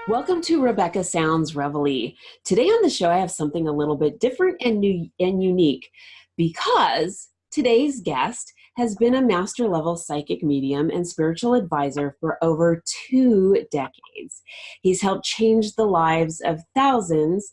Welcome to Rebecca Sounds Reveille. Today on the show, I have something a little bit different and new and unique because today's guest has been a master level psychic medium and spiritual advisor for over 2 decades. He's helped change the lives of thousands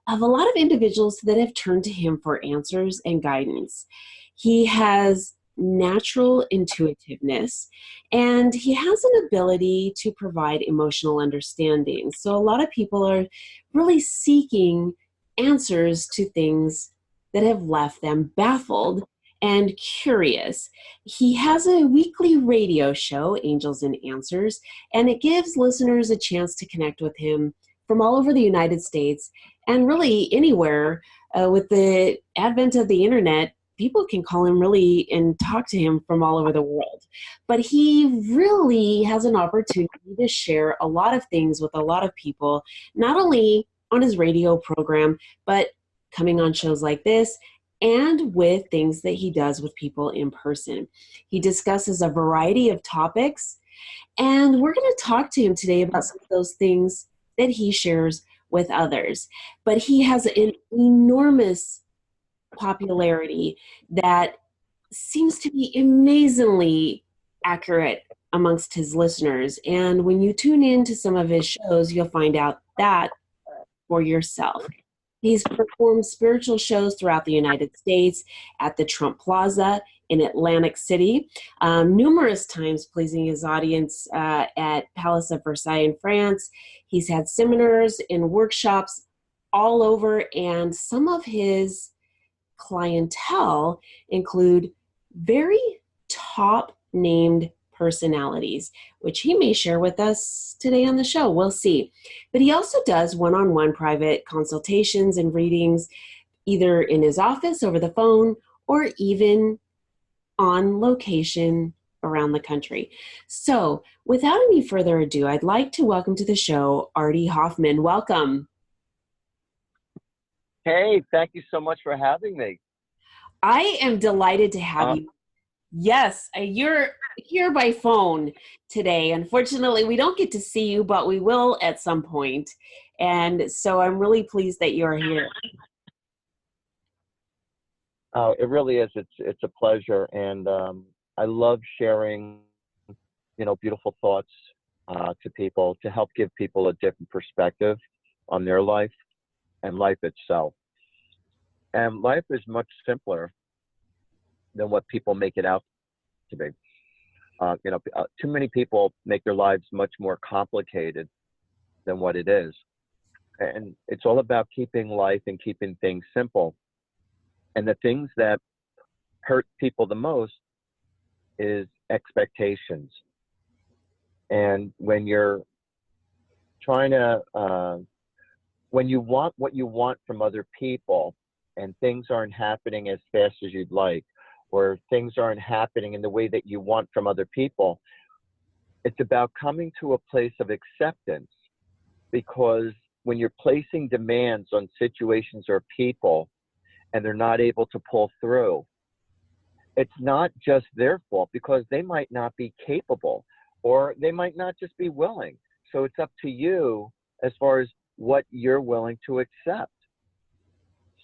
of a lot of individuals that have turned to him for answers and guidance. He has natural intuitiveness, and he has an ability to provide emotional understanding. So a lot of people are really seeking answers to things that have left them baffled and curious. He has a weekly radio show, Angels and Answers, and it gives listeners a chance to connect with him from all over the United States and really anywhere. With the advent of the internet, people can call him really and talk to him from all over the world. But he really has an opportunity to share a lot of things with a lot of people, not only on his radio program, but coming on shows like this and with things that he does with people in person. He discusses a variety of topics, and we're going to talk to him today about some of those things that he shares with others. But he has an enormous popularity that seems to be amazingly accurate amongst his listeners. And when you tune in to some of his shows, you'll find out that for yourself. He's performed spiritual shows throughout the United States at the Trump Plaza in Atlantic City, numerous times pleasing his audience at Palace of Versailles in France. He's had seminars and workshops all over, and some of his clientele include very top named personalities, which he may share with us today on the show. We'll see. But he also does one-on-one private consultations and readings, either in his office over the phone or even on location around the country. So without any further ado, I'd like to welcome to the show Artie Hoffman. Welcome. Hey, thank you so much for having me. I am delighted to have you. Yes, you're here by phone today. Unfortunately, we don't get to see you, but we will at some point. And so I'm really pleased that you're here. Oh, it really is. It's a pleasure. And I love sharing, beautiful thoughts to people to help give people a different perspective on their life and life itself. And life is much simpler than what people make it out to be. Too many people make their lives much more complicated than what it is. And it's all about keeping life and keeping things simple. And the things that hurt people the most is expectations. And when you're trying to, when you want what you want from other people and things aren't happening as fast as you'd like, or things aren't happening in the way that you want from other people, it's about coming to a place of acceptance. Because when you're placing demands on situations or people and they're not able to pull through, it's not just their fault, because they might not be capable or they might not just be willing. So it's up to you as far as what you're willing to accept.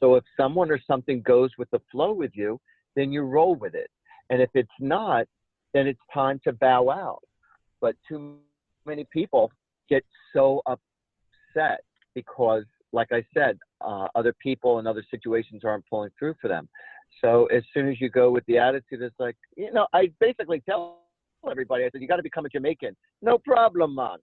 So if someone or something goes with the flow with you, then you roll with it. And if it's not, then it's time to bow out. But too many people get so upset because, like I said, other people and other situations aren't pulling through for them. So as soon as you go with the attitude, it's like, I basically tell everybody, I said, you got to become a Jamaican. No problem, man.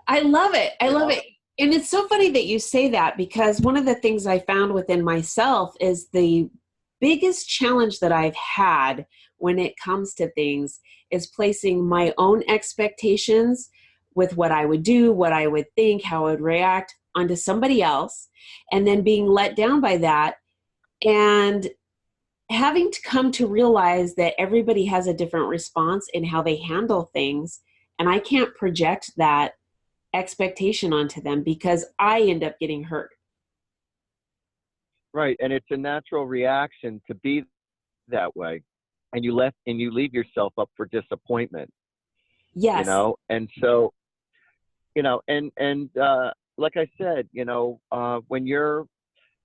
I love it. I love it. And it's so funny that you say that, because one of the things I found within myself is the biggest challenge that I've had when it comes to things is placing my own expectations with what I would do, what I would think, how I would react onto somebody else, and then being let down by that and having to come to realize that everybody has a different response in how they handle things. And I can't project that expectation onto them because I end up getting hurt. Right. And it's a natural reaction to be that way. And you leave yourself up for disappointment, Yes. And so, like I said, when you're,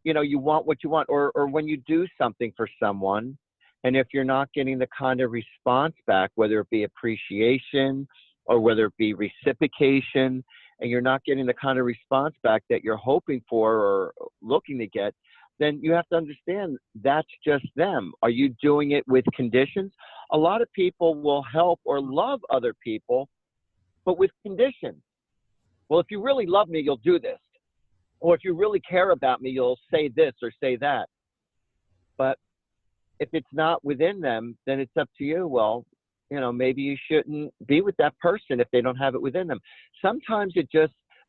you want what you want, or when you do something for someone, and if you're not getting the kind of response back, whether it be appreciation or whether it be reciprocation, and you're not getting the kind of response back that you're hoping for or looking to get, then you have to understand that's just them. Are you doing it with conditions? A lot of people will help or love other people, but with conditions. Well, if you really love me, you'll do this. Or if you really care about me, you'll say this or say that. But if it's not within them, then it's up to you. Well, maybe you shouldn't be with that person if they don't have it within them. Sometimes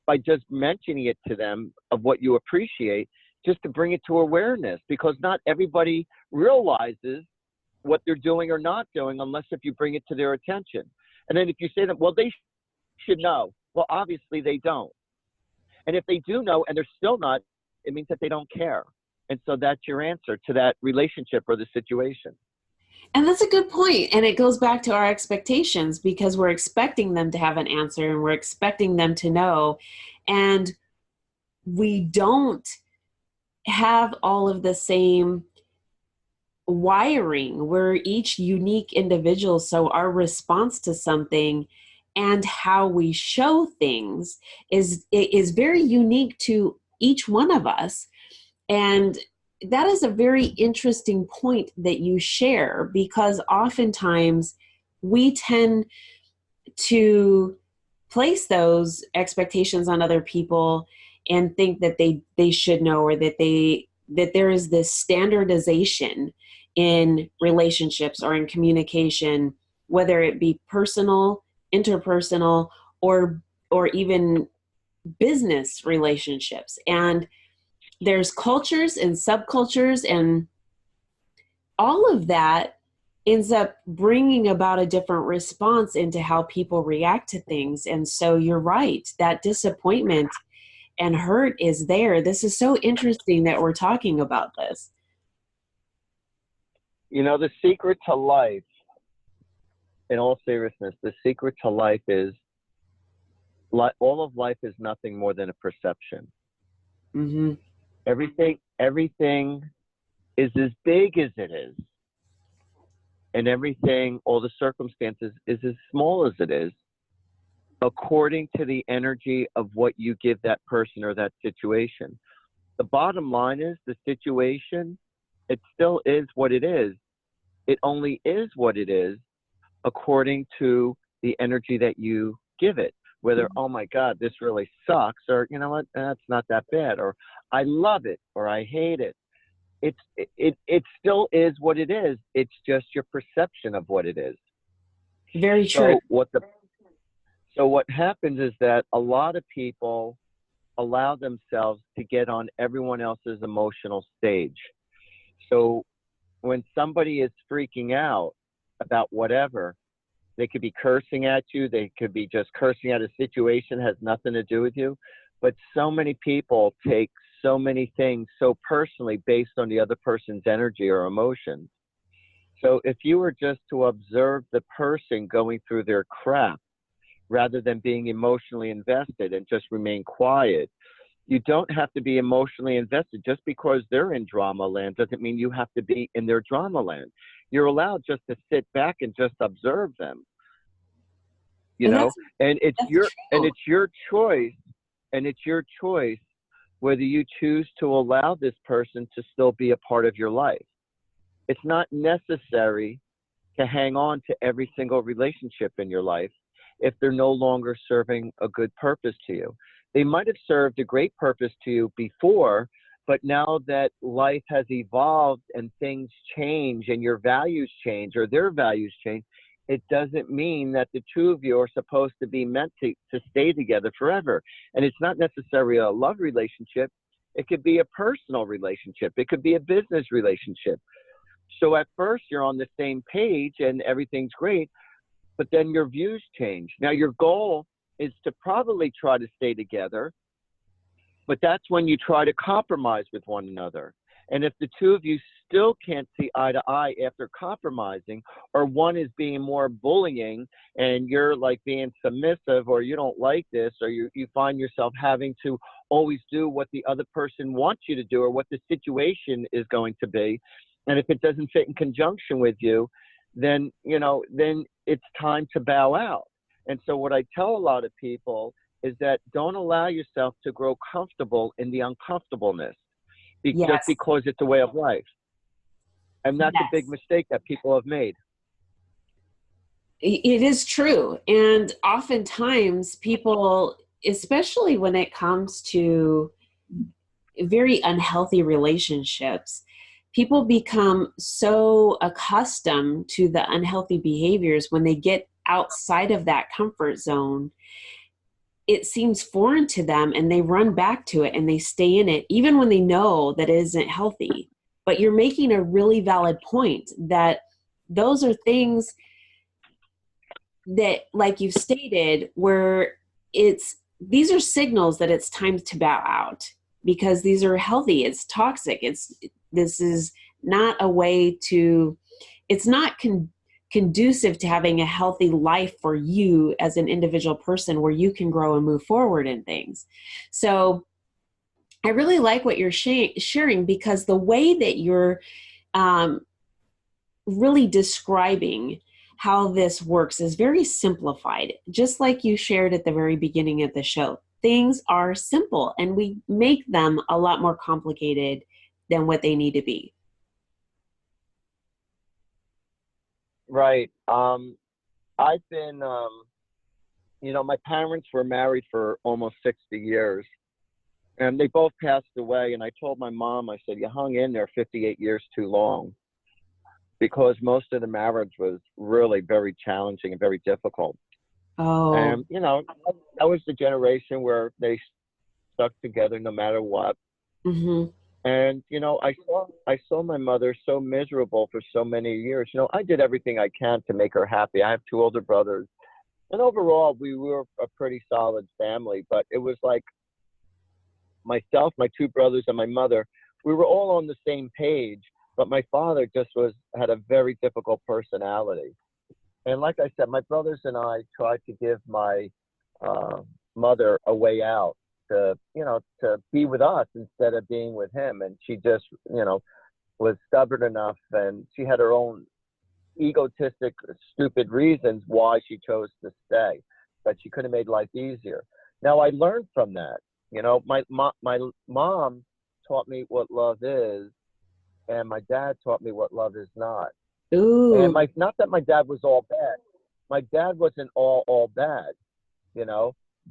by just mentioning it to them of what you appreciate, just to bring it to awareness, because not everybody realizes what they're doing or not doing unless if you bring it to their attention. And then if you say that, well, they should know. Well, obviously they don't. And if they do know and they're still not, it means that they don't care. And so that's your answer to that relationship or the situation. And that's a good point. And it goes back to our expectations because we're expecting them to have an answer and we're expecting them to know. And we don't have all of the same wiring. We're each unique individuals. So our response to something and how we show things is very unique to each one of us. And that is a very interesting point that you share, because oftentimes we tend to place those expectations on other people and think that they should know, or that there is this standardization in relationships or in communication, whether it be personal, interpersonal, or even business relationships. And there's cultures and subcultures, and all of that ends up bringing about a different response into how people react to things. And so you're right, that disappointment and hurt is there. This is so interesting that we're talking about this. The secret to life, in all seriousness, the secret to life is all of life is nothing more than a perception. Mm-hmm. Everything is as big as it is. And everything, all the circumstances, is as small as it is, according to the energy of what you give that person or that situation. The bottom line is the situation, it still is what it is. It only is what it is according to the energy that you give it. Whether, oh my God, this really sucks, or you know what, that's not that bad, or I love it, or I hate it. It still is what it is. It's just your perception of what it is. Very true. So what happens is that a lot of people allow themselves to get on everyone else's emotional stage. So when somebody is freaking out about whatever, they could be cursing at you. They could be just cursing at a situation, has nothing to do with you. But so many people take so many things so personally based on the other person's energy or emotions. So if you were just to observe the person going through their crap, rather than being emotionally invested and just remain quiet, you don't have to be emotionally invested. Just because they're in drama land doesn't mean you have to be in their drama land. You're allowed just to sit back and just observe them. And it's your choice whether you choose to allow this person to still be a part of your life. It's not necessary to hang on to every single relationship in your life if they're no longer serving a good purpose to you. They might have served a great purpose to you before, but now that life has evolved and things change and your values change or their values change, it doesn't mean that the two of you are supposed to be meant to stay together forever. And it's not necessarily a love relationship. It could be a personal relationship. It could be a business relationship. So at first you're on the same page and everything's great, but then your views change. Now your goal is to probably try to stay together, but that's when you try to compromise with one another. And if the two of you still can't see eye to eye after compromising, or one is being more bullying and you're like being submissive, or you don't like this, or you find yourself having to always do what the other person wants you to do or what the situation is going to be. And if it doesn't fit in conjunction with you, then, then it's time to bow out. And so what I tell a lot of people is that don't allow yourself to grow comfortable in the uncomfortableness just Yes. because it's a way of life. And that's a big Yes. mistake that people have made. It is true. And oftentimes people, especially when it comes to very unhealthy relationships, people become so accustomed to the unhealthy behaviors when they get outside of that comfort zone. It seems foreign to them and they run back to it and they stay in it, even when they know that it isn't healthy. But you're making a really valid point that those are things that, like you've stated, where these are signals that it's time to bow out because these are healthy. It's toxic. This is not a way to, it's not conducive to having a healthy life for you as an individual person where you can grow and move forward in things. So I really like what you're sharing because the way that you're really describing how this works is very simplified. Just like you shared at the very beginning of the show, things are simple and we make them a lot more complicated than what they need to be. Right. I've been, my parents were married for almost 60 years and they both passed away. And I told my mom, I said, you hung in there 58 years too long, because most of the marriage was really very challenging and very difficult. Oh. And, that was the generation where they stuck together no matter what. Mm-hmm. And, I saw my mother so miserable for so many years. I did everything I can to make her happy. I have two older brothers. And overall, we were a pretty solid family. But it was like myself, my two brothers, and my mother, we were all on the same page. But my father just had a very difficult personality. And like I said, my brothers and I tried to give my mother a way out to be with us instead of being with him. And she just, was stubborn enough, and she had her own egotistic, stupid reasons why she chose to stay, but she could have made life easier. Now I learned from that. My mom taught me what love is, and my dad taught me what love is not. And Ooh. not that my dad was all bad. My dad wasn't all bad,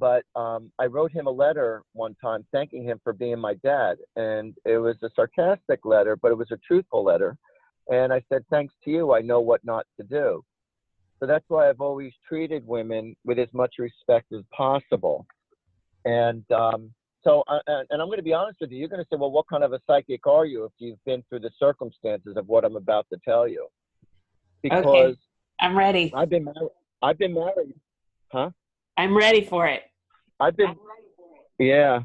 but I wrote him a letter one time thanking him for being my dad. And it was a sarcastic letter, but it was a truthful letter. And I said, thanks to you, I know what not to do. So that's why I've always treated women with as much respect as possible. And and I'm going to be honest with you, you're going to say, well, what kind of a psychic are you if you've been through the circumstances of what I'm about to tell you? Because Okay. I'm ready. I've been married. Huh? I'm ready for it. Yeah,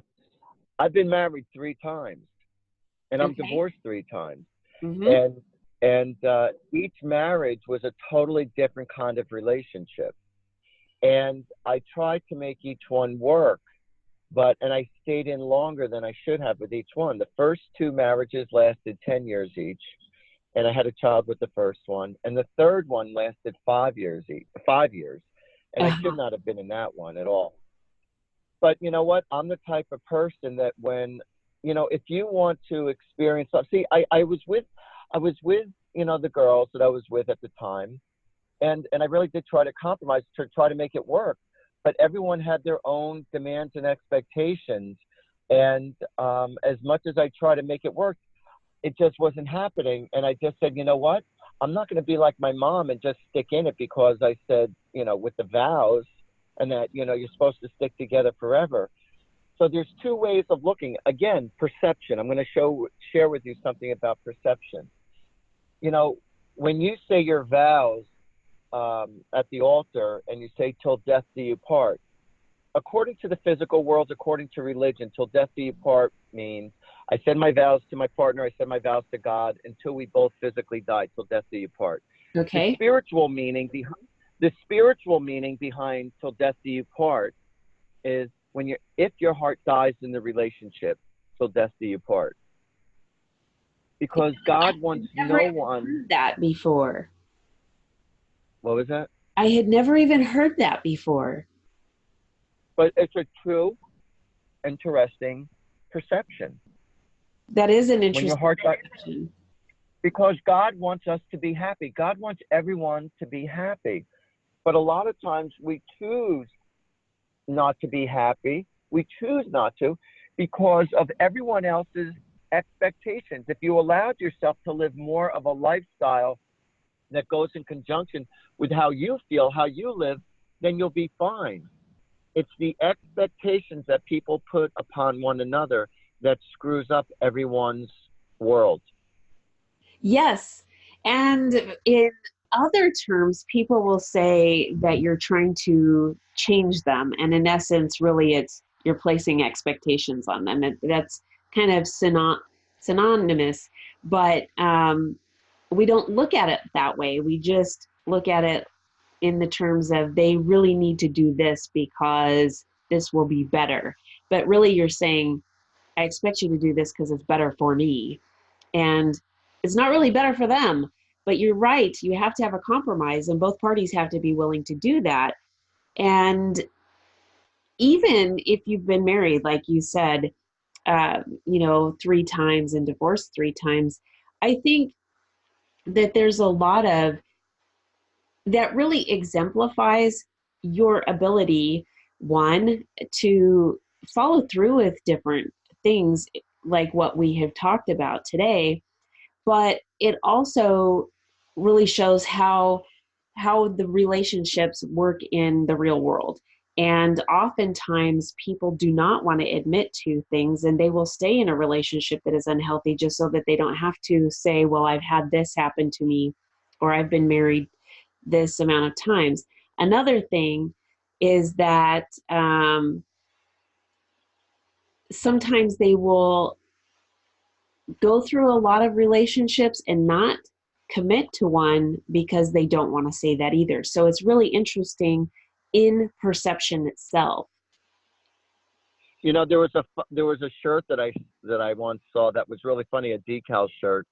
I've been married 3 times, and I'm Okay. divorced 3 times. Mm-hmm. And each marriage was a totally different kind of relationship. And I tried to make each one work, and I stayed in longer than I should have with each one. The first 2 marriages lasted 10 years each, and I had a child with the first one. And the third one lasted 5 years each, 5 years. And I should Uh-huh. not have been in that one at all. But you know what? I'm the type of person that when, if you want to experience, see, I was with, the girls that I was with at the time. And I really did try to compromise to try to make it work. But everyone had their own demands and expectations. And as much as I try to make it work, it just wasn't happening. And I just said, you know what? I'm not going to be like my mom and just stick in it because I said, with the vows and that, you're supposed to stick together forever. So there's 2 ways of looking. Again, perception. I'm going to share with you something about perception. When you say your vows at the altar and you say, till death do you part, according to the physical world, according to religion, till death do you part means I said my vows to my partner, I said my vows to God until we both physically die, till death do you part. The Okay. spiritual meaning behind till death do you part is when if your heart dies in the relationship, till death do you part. Because I God had wants never no even one. heard that before. What was that? I had never even heard that before. But it's a true, interesting perception. That is an When your interesting heart dies, perception. because God wants us to be happy. God wants everyone to be happy. But a lot of times we choose not to be happy. We choose not to because of everyone else's expectations. If you allowed yourself to live more of a lifestyle that goes in conjunction with how you feel, how you live, then you'll be fine. It's the expectations that people put upon one another that screws up everyone's world. Yes. And in other terms, people will say that you're trying to change them. And in essence, really, it's you're placing expectations on them. That's kind of synonymous. But we don't look at it that way. We just look at it in the terms of they really need to do this because this will be better. But really, you're saying, I expect you to do this because it's better for me. And it's not really better for them. But you're right. You have to have a compromise, and both parties have to be willing to do that. And even if you've been married, like you said, 3 times and divorced 3 times, I think that there's a lot of that really exemplifies your ability, one, to follow through with different things like what we have talked about today, but it also really shows how the relationships work in the real world. And oftentimes people do not want to admit to things, and they will stay in a relationship that is unhealthy just so that they don't have to say, well, I've had this happen to me, or I've been married this amount of times. Another thing is that sometimes they will go through a lot of relationships and not commit to one because they don't want to say that either. So it's really interesting in perception itself. There was a shirt that I once saw that was really funny, a decal shirt,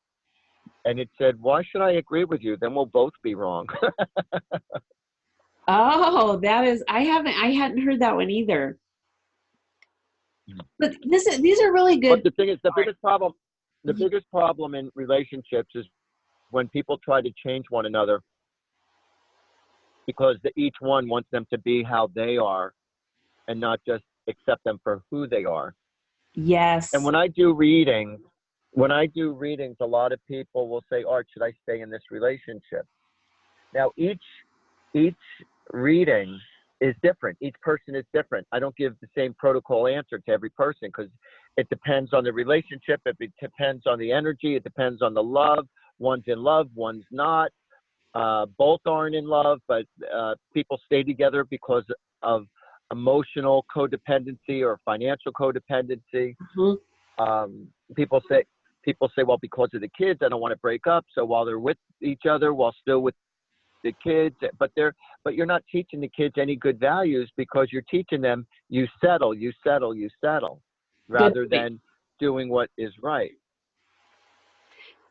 and it said, "Why should I agree with you? Then we'll both be wrong." Oh, I hadn't heard that one either. But these are really But good. the thing is, the biggest problem in relationships is when people try to change one another because each one wants them to be how they are and not just accept them for who they are. And Yes. when I do readings, a lot of people will say, "Art, should I stay in this relationship?" Now, each reading is different. Each person is different. I don't give the same protocol answer to every person because it depends on the relationship. It depends on the energy. It depends on the love. One's in love, one's not. Both aren't in love, but people stay together because of emotional codependency or financial codependency. Mhm. Um, people say well, because of the kids, I don't want to break up. So while they're with each other, while still with the kids, but you're not teaching the kids any good values because you're teaching them you settle, you settle, you settle, Good rather point. than doing what is right.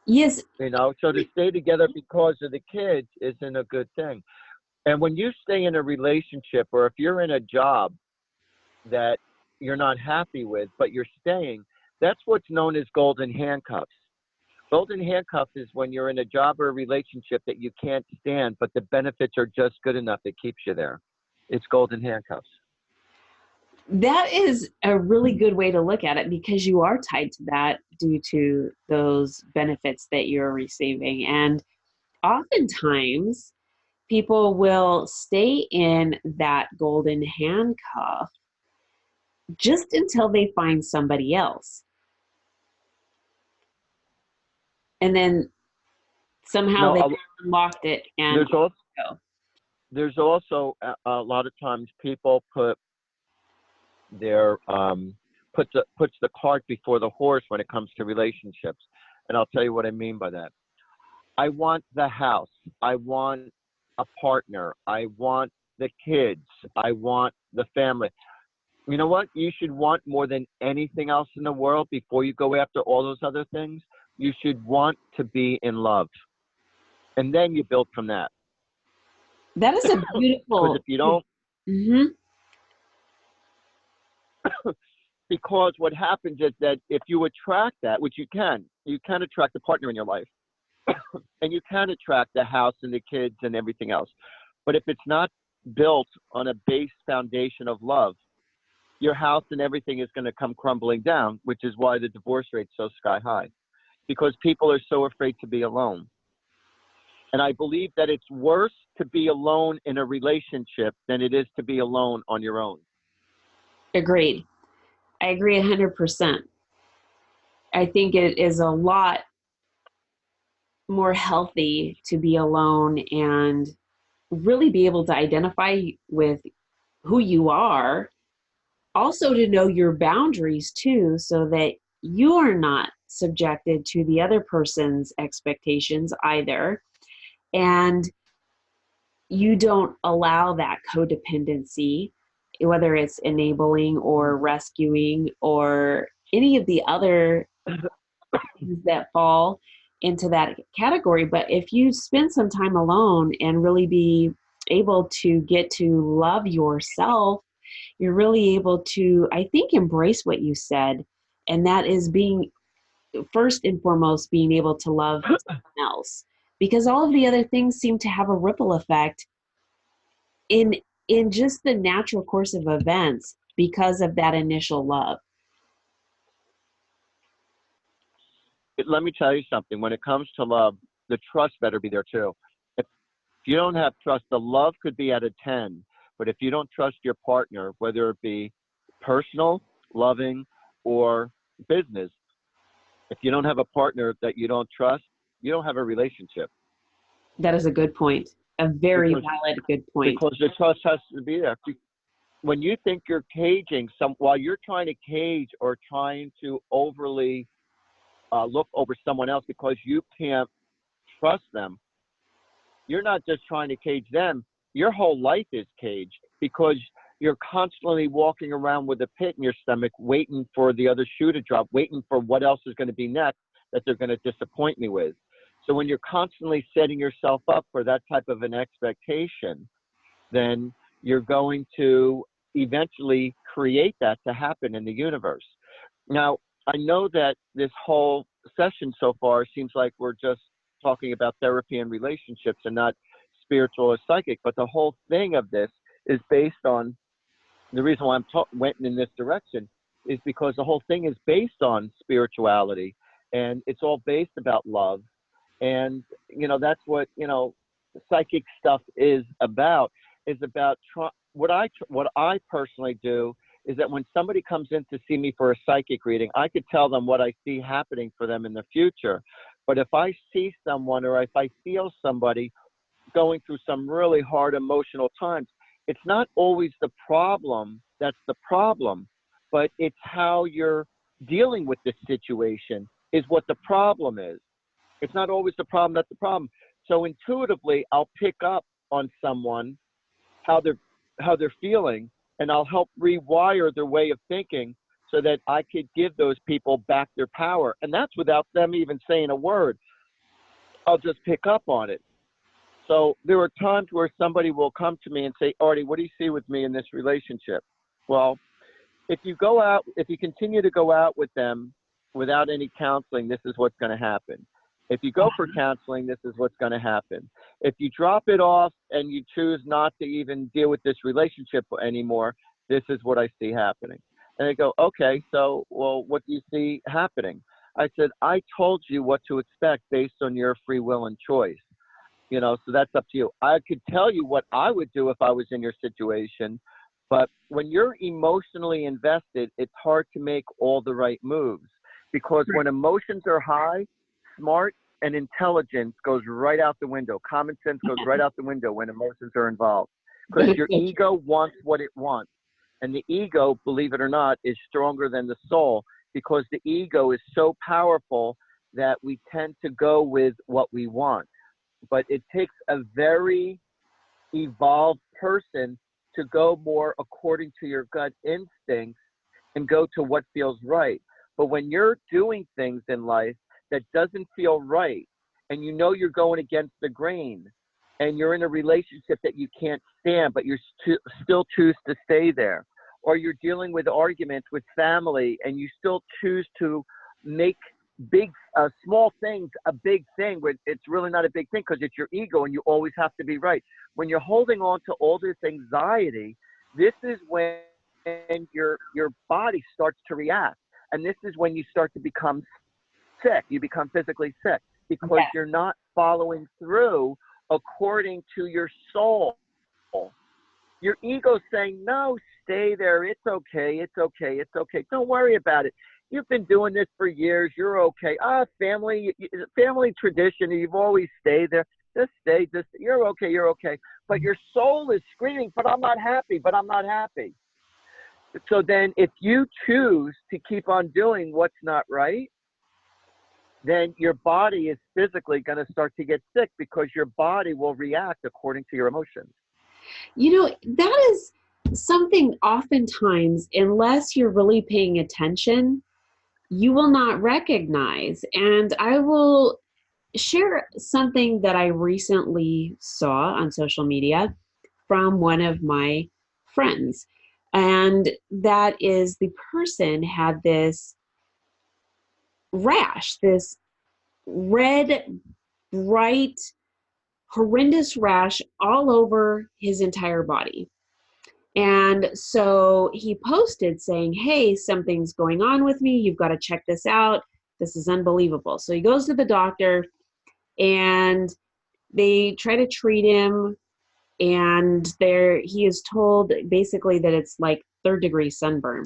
Yes. So to stay together because of the kids isn't a good thing. And when you stay in a relationship or if you're in a job that you're not happy with, but you're staying, that's what's known as golden handcuffs. Golden handcuffs is when you're in a job or a relationship that you can't stand, but the benefits are just good enough that keeps you there. It's golden handcuffs. That is a really good way to look at it because you are tied to that due to those benefits that you're receiving. And oftentimes, people will stay in that golden handcuff just until they find somebody else. And then somehow Now, they unlocked it and there's also go. there's also a lot of times people put they're puts the cart before the horse when it comes to relationships. And I'll tell you what I mean by that. I want the house. I want a partner. I want the kids. I want the family. You know what? You should want more than anything else in the world before you go after all those other things. You should want to be in love. And then you build from that. That is a Because if beautiful. you don't, Hmm. because what happens is that if you attract that, which you can attract a partner in your life, and you can attract the house and the kids and everything else. But if it's not built on a base foundation of love, your house and everything is going to come crumbling down, which is why the divorce rate's so sky high, because people are so afraid to be alone. And I believe that it's worse to be alone in a relationship than it is to be alone on your own. Agreed. I agree 100%. I think it is a lot more healthy to be alone and really be able to identify with who you are, also to know your boundaries too, so that you are not subjected to the other person's expectations either. And you don't allow that codependency, whether it's enabling or rescuing or any of the other things that fall into that category. But if you spend some time alone and really be able to get to love yourself, you're really able to, I think, embrace what you said. And that is being, first and foremost, being able to love someone else. Because all of the other things seem to have a ripple effect in in just the natural course of events because of that initial love. Let me tell you something. When it comes to love, the trust better be there too. If you don't have trust, the love could be at a 10. But if you don't trust your partner, whether it be personal, loving, or business, if you don't have a partner that you don't trust, you don't have a relationship. That is a good point. A very Because valid good point. because the trust has to be there. When you think you're caging some, while you're trying to cage or trying to overly look over someone else because you can't trust them, you're not just trying to cage them. Your whole life is caged because you're constantly walking around with a pit in your stomach, waiting for the other shoe to drop, waiting for what else is going to be next that they're going to disappoint me with. So when you're constantly setting yourself up for that type of an expectation, then you're going to eventually create that to happen in the universe. Now, I know that this whole session so far seems like we're just talking about therapy and relationships and not spiritual or psychic, but the whole thing of this is based on the reason why went in this direction is because the whole thing is based on spirituality and it's all based about love. And, that's what, psychic stuff is about what I personally do is that when somebody comes in to see me for a psychic reading, I could tell them what I see happening for them in the future. But if I see someone or if I feel somebody going through some really hard emotional times, it's not always the problem that's the problem, but it's how you're dealing with the situation is what the problem is. It's not always the problem that's the problem. So intuitively, I'll pick up on someone how they're feeling, and I'll help rewire their way of thinking so that I could give those people back their power. And that's without them even saying a word. I'll just pick up on it. So there are times where somebody will come to me and say, Artie, what do you see with me in this relationship? Well, if you continue to go out with them without any counseling, this is what's going to happen. If you go for counseling, this is what's going to happen. If you drop it off and you choose not to even deal with this relationship anymore, this is what I see happening. And they go, okay, so, well, what do you see happening? I said, I told you what to expect based on your free will and choice. So that's up to you. I could tell you what I would do if I was in your situation, but when you're emotionally invested, it's hard to make all the right moves because when emotions are high, smart and intelligence goes right out the window. Common sense goes right out the window when emotions are involved because your ego wants what it wants. And the ego, believe it or not, is stronger than the soul, because the ego is so powerful that we tend to go with what we want. But it takes a very evolved person to go more according to your gut instincts and go to what feels right. But when you're doing things in life that doesn't feel right, and you know you're going against the grain, and you're in a relationship that you can't stand, but you still choose to stay there, or you're dealing with arguments with family and you still choose to make big, small things a big thing, when it's really not a big thing because it's your ego and you always have to be right. When you're holding on to all this anxiety, this is when your body starts to react. And this is when you start to become sick. You become physically sick because you're not following through according to your soul. Your ego's saying, no, stay there. It's okay. It's okay. It's okay. Don't worry about it. You've been doing this for years. You're okay. Family tradition. You've always stayed there. Just stay. You're okay. You're okay. But your soul is screaming, but I'm not happy. But I'm not happy. So then if you choose to keep on doing what's not right, then your body is physically going to start to get sick because your body will react according to your emotions. You know, that is something oftentimes, unless you're really paying attention, you will not recognize. And I will share something that I recently saw on social media from one of my friends. And that is, the person had this rash, this red, bright, horrendous rash all over his entire body. And so he posted saying, hey, something's going on with me. You've got to check this out. This is unbelievable. So he goes to the doctor and they try to treat him. And he is told basically that it's like third-degree sunburn.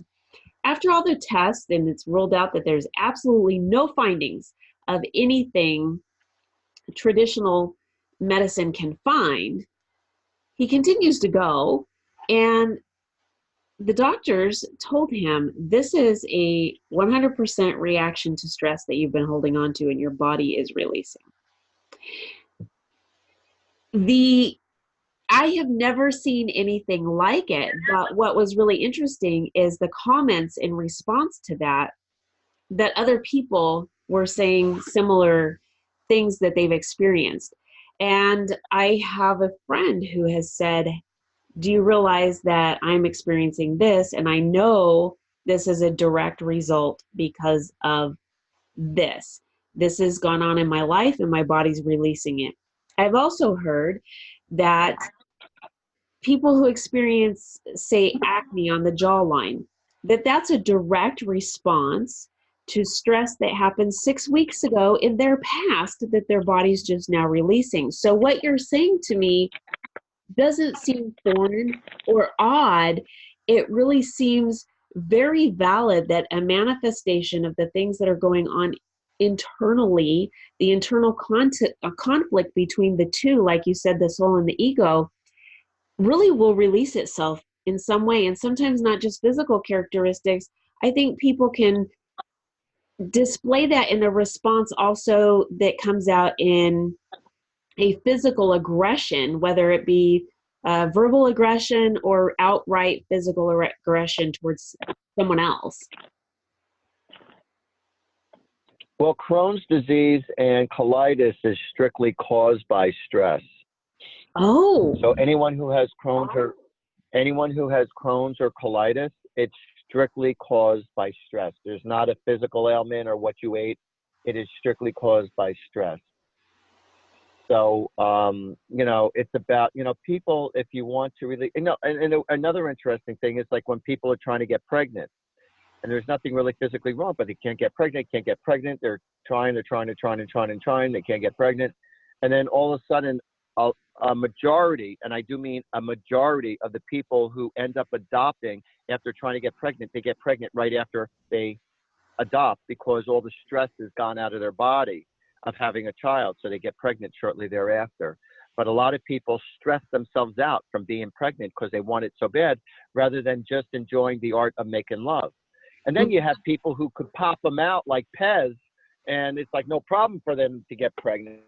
After all the tests, and it's ruled out that there's absolutely no findings of anything traditional medicine can find, he continues to go, and the doctors told him, this is a 100% reaction to stress that you've been holding on to and your body is releasing. I have never seen anything like it, but what was really interesting is the comments in response to that other people were saying similar things that they've experienced. And I have a friend who has said, do you realize that I'm experiencing this? And I know this is a direct result because of this. This has gone on in my life and my body's releasing it. I've also heard that people who experience, say, acne on the jawline, that's a direct response to stress that happened 6 weeks ago in their past that their body's just now releasing. So what you're saying to me doesn't seem foreign or odd. It really seems very valid that a manifestation of the things that are going on internally, the internal conflict between the two, like you said, the soul and the ego, really will release itself in some way. And sometimes not just physical characteristics. I think people can display that in a response also that comes out in a physical aggression, whether it be verbal aggression or outright physical aggression towards someone else. Well, Crohn's disease and colitis is strictly caused by stress. Oh. So anyone who has Crohn's or colitis, it's strictly caused by stress. There's not a physical ailment or what you ate. It is strictly caused by stress. So, it's about, people, if you want to really, and another interesting thing is like when people are trying to get pregnant and there's nothing really physically wrong, but they can't get pregnant. They're trying, they can't get pregnant. And then all of a sudden, a majority, and I do mean a majority of the people who end up adopting after trying to get pregnant, they get pregnant right after they adopt because all the stress has gone out of their body of having a child, so they get pregnant shortly thereafter. But a lot of people stress themselves out from being pregnant because they want it so bad, rather than just enjoying the art of making love. And then you have people who could pop them out like Pez, and it's like no problem for them to get pregnant.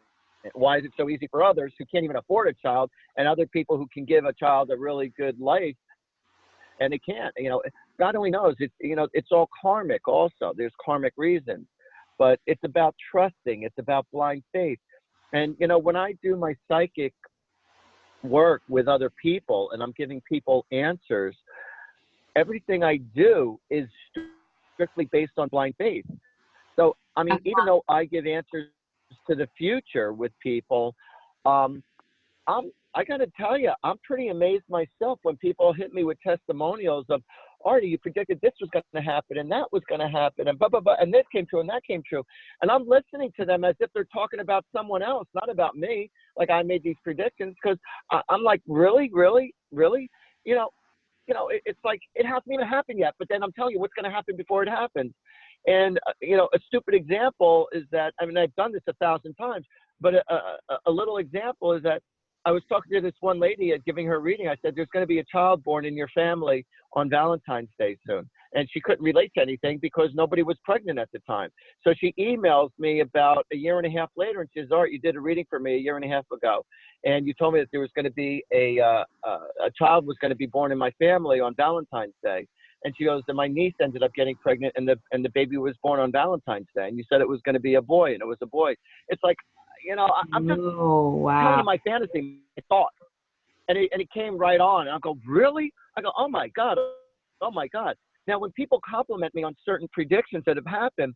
Why is it so easy for others who can't even afford a child, and other people who can give a child a really good life and they can't? God only knows. It's all karmic. Also, there's karmic reasons, but it's about trusting. It's about blind faith. And when I do my psychic work with other people, and I'm giving people answers, everything I do is strictly based on blind faith. So, I mean, even though I give answers to the future with people, I got to tell you, I'm pretty amazed myself when people hit me with testimonials of, Artie, you predicted this was going to happen and that was going to happen and blah, blah, blah, and this came true and that came true. And I'm listening to them as if they're talking about someone else, not about me. Like I made these predictions because I'm like, really, really, really? It's like it hasn't even happened yet, but then I'm telling you what's going to happen before it happens. And, a stupid example is that, I mean, I've done this 1,000 times, but a little example is that I was talking to this one lady and giving her a reading. I said, there's going to be a child born in your family on Valentine's Day soon. And she couldn't relate to anything because nobody was pregnant at the time. So she emails me about a year and a half later and says, Art, you did a reading for me a year and a half ago. And you told me that there was going to be a child was going to be born in my family on Valentine's Day. And she goes, and my niece ended up getting pregnant and the baby was born on Valentine's Day. And you said it was going to be a boy, and it was a boy. It's like, I'm just telling you my fantasy, my thought. And it came right on. And I go, really? I go, oh my God. Oh my God. Now, when people compliment me on certain predictions that have happened,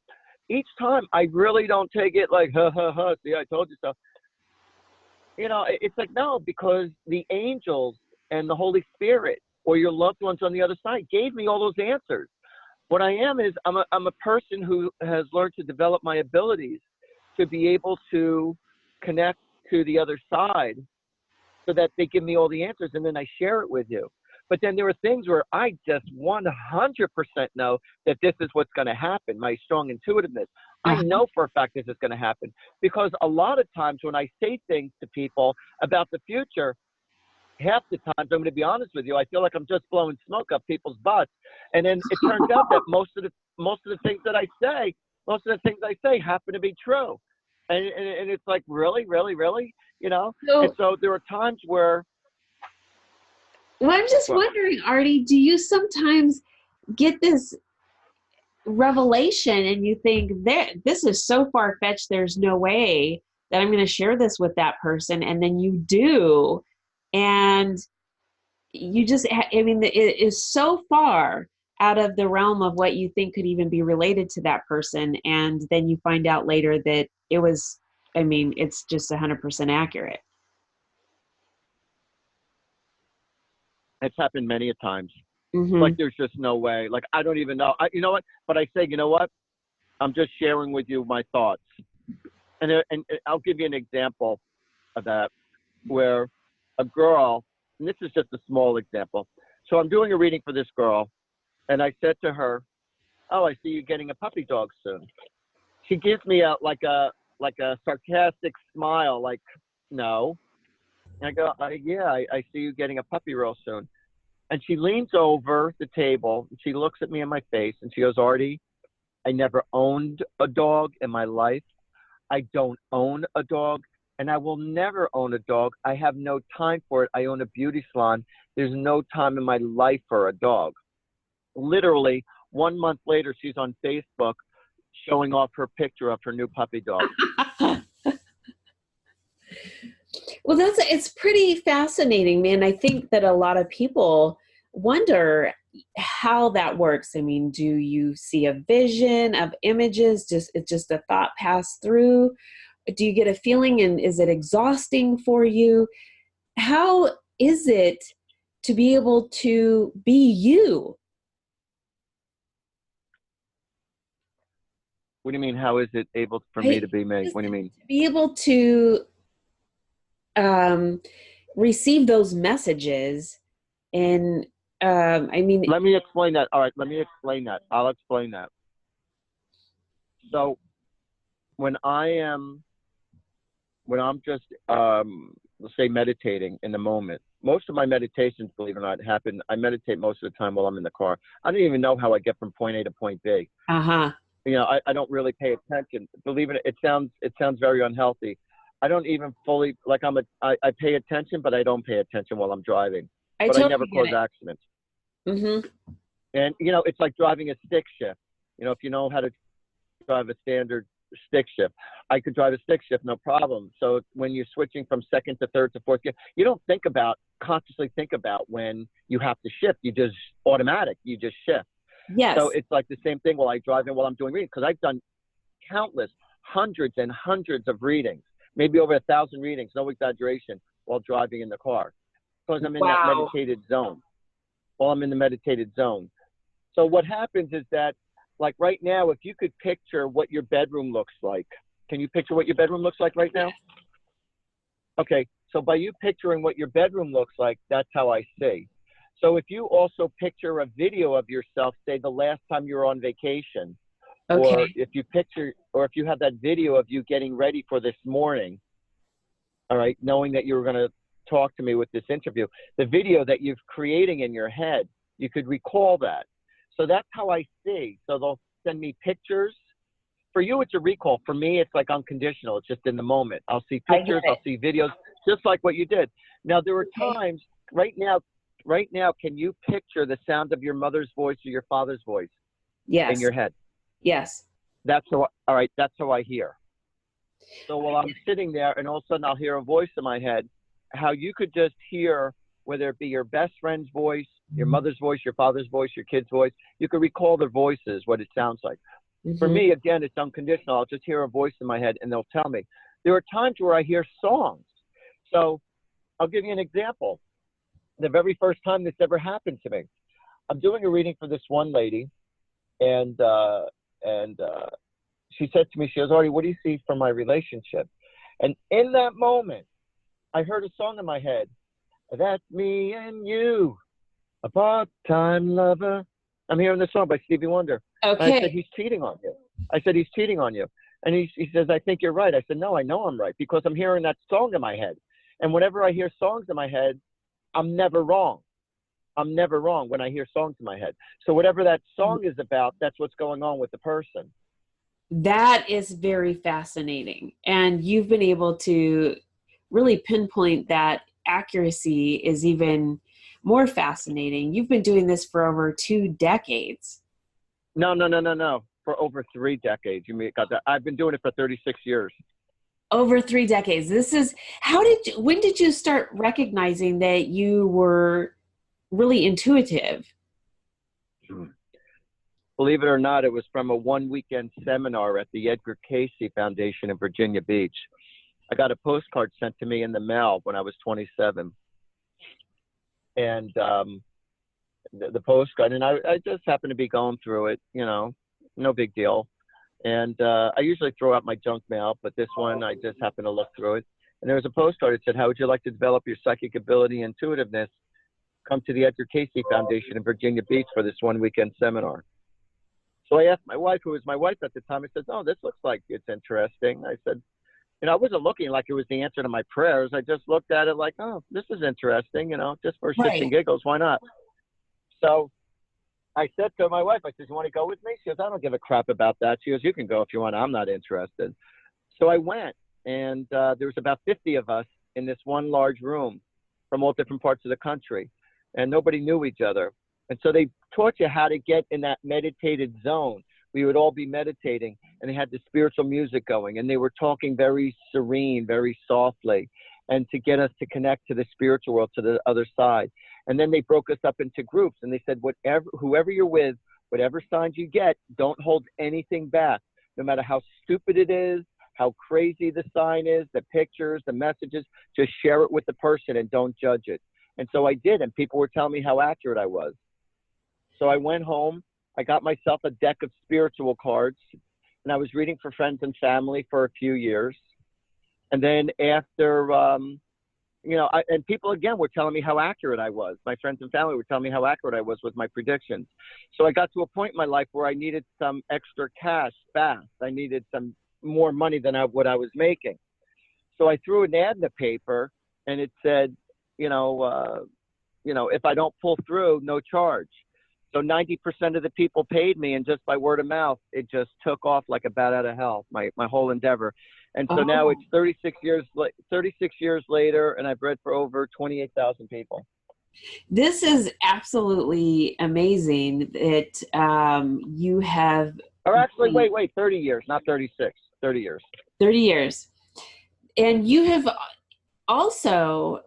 each time I really don't take it like, ha, ha, ha, see, I told you so. It's like, no, because the angels and the Holy Spirit or your loved ones on the other side gave me all those answers. What I am is I'm a person who has learned to develop my abilities to be able to connect to the other side so that they give me all the answers and then I share it with you. But then there are things where I just 100% know that this is what's going to happen, my strong intuitiveness. I know for a fact this is going to happen because a lot of times when I say things to people about the future, half the times, I'm going to be honest with you, I feel like I'm just blowing smoke up people's butts. And then it turns out that most of the things that I say happen to be true. And it's like, really, really, really, And so there are times where. Well, I'm just wondering, Artie, do you sometimes get this revelation and you think that this is so far-fetched, there's no way that I'm going to share this with that person, and then you do, and you just, I mean, it is so far out of the realm of what you think could even be related to that person, and then you find out later that it was, I mean, it's just 100% accurate. It's happened many a times. Mm-hmm. Like there's just no way. Like I don't even know. You know what? But I say, you know what? I'm just sharing with you my thoughts. And I'll give you an example of that where a girl, and this is just a small example. So I'm doing a reading for this girl, and I said to her, "Oh, I see you getting a puppy dog soon." She gives me a sarcastic smile, like, "No." And I go, "Yeah, I see you getting a puppy real soon." And she leans over the table and she looks at me in my face and she goes, Artie, I never owned a dog in my life. I don't own a dog and I will never own a dog. I have no time for it. I own a beauty salon. There's no time in my life for a dog. Literally 1 month later, she's on Facebook showing off her picture of her new puppy dog. Well, it's pretty fascinating, man. I think that a lot of people wonder how that works. I mean, do you see a vision of images? It's just a thought pass through? Do you get a feeling, and is it exhausting for you? How is it to be able to be you? What do you mean? How is it able for me to be me? What do you mean? To be able to receive those messages, and I mean, let me explain that. All right, let me explain that. I'll explain that. So when I'm just let's say meditating in the moment. Most of my meditations, believe it or not, happen. I meditate most of the time while I'm in the car. I don't even know how I get from point A to point B. Uh-huh. You know, I don't really pay attention. Believe it, it sounds very unhealthy. I don't even fully like I pay attention, but I don't pay attention while I'm driving. I But I never totally get cause it. accidents. Mm-hmm. And you know, it's like driving a stick shift. You know, if you know how to drive a standard stick shift, I could drive a stick shift, no problem. So when you're switching from second to third to fourth gear, you don't consciously think about when you have to shift. You just automatic, you just shift. So Yes. it's like the same thing while I drive and while I'm doing reading, because I've done countless, hundreds and hundreds of readings, maybe over 1,000 readings, no exaggeration, while driving in the car, because I'm in that Wow. meditated zone. While I'm in the meditated zone. So what happens is that, like right now, if you could picture what your bedroom looks like, can you picture what your bedroom looks like right now? Okay, so by you picturing what your bedroom looks like, that's how I see. So if you also picture a video of yourself, say the last time you were on vacation, or Okay. if you have that video of you getting ready for this morning, all right, knowing that you were going to talk to me with this interview, the video that you're creating in your head, you could recall that. So that's how I see. So they'll send me pictures. For you, it's a recall. For me, it's like unconditional. It's just in the moment. I'll see I get pictures, it. I'll see videos, just like what you did. Now, there are Okay. times right now, can you picture the sound of your mother's voice or your father's voice in Yes. your head? Yes. All right, that's how I hear. So while I'm sitting there and all of a sudden I'll hear a voice in my head, how you could just hear, whether it be your best friend's voice, your mother's voice, your father's voice, your kid's voice, you could recall their voices, what it sounds like. For Mm-hmm. me, again, it's unconditional. I'll just hear a voice in my head and they'll tell me. There are times where I hear songs. So I'll give you an example. The very first time this ever happened to me, I'm doing a reading for this one lady, and she said to me, she goes, Artie, what do you see from my relationship? And in that moment, I heard a song in my head. That's me and you, a part-time lover. I'm hearing this song by Stevie Wonder. And I said, Okay. he's cheating on you. I said, he's cheating on you. And he says, I think you're right. I said, no, I know I'm right, because I'm hearing that song in my head. And whenever I hear songs in my head, I'm never wrong. I'm never wrong when I hear songs in my head. So whatever that song is about, that's what's going on with the person. That is very fascinating. And you've been able to really pinpoint that accuracy is even more fascinating. You've been doing this for over 2 decades. No, no, no, no, no. For over 3 decades. Got that. I've been doing it for 36 years. Over 3 decades. When did you start recognizing that you were really intuitive? Believe it or not, it was from a one-weekend seminar at the Edgar Cayce Foundation in Virginia Beach. I got a postcard sent to me in the mail when I was 27. And the postcard, and I just happened to be going through it, you know, no big deal. And I usually throw out my junk mail, but this one, I just happened to look through it. And there was a postcard that said, how would you like to develop your psychic ability and intuitiveness? Come to the Edgar Cayce Foundation in Virginia Beach for this one-weekend seminar. So I asked my wife, who was my wife at the time, I said, oh, this looks like it's interesting. I said, you know, I wasn't looking like it was the answer to my prayers. I just looked at it like, oh, this is interesting, you know, just for shits and Right. giggles, why not? So I said to my wife, I said, you want to go with me? She goes, I don't give a crap about that. She goes, you can go if you want. I'm not interested. So I went, and there was about 50 of us in this one large room from all different parts of the country, and nobody knew each other. And so they taught you how to get in that meditated zone. We would all be meditating, and they had the spiritual music going, and they were talking very serene, very softly, and to get us to connect to the spiritual world, to the other side. And then they broke us up into groups, and they said, whoever you're with, whatever signs you get, don't hold anything back, no matter how stupid it is, how crazy the sign is, the pictures, the messages, just share it with the person and don't judge it. And so I did, and people were telling me how accurate I was. So I went home, I got myself a deck of spiritual cards, and I was reading for friends and family for a few years. And then after, you know, and people again were telling me how accurate I was. My friends and family were telling me how accurate I was with my predictions. So I got to a point in my life where I needed some extra cash fast. I needed some more money than what I was making. So I threw an ad in the paper, and it said, you know, uh, if I don't pull through, no charge. So 90% of the people paid me, and just by word of mouth, it just took off like a bat out of hell, my whole endeavor. And so now Oh, it's 36 years later, and I've read for over 28,000 people. this is absolutely amazing that you have Or actually, really wait, 30 years, not 36, 30 years. 30 years. And you have also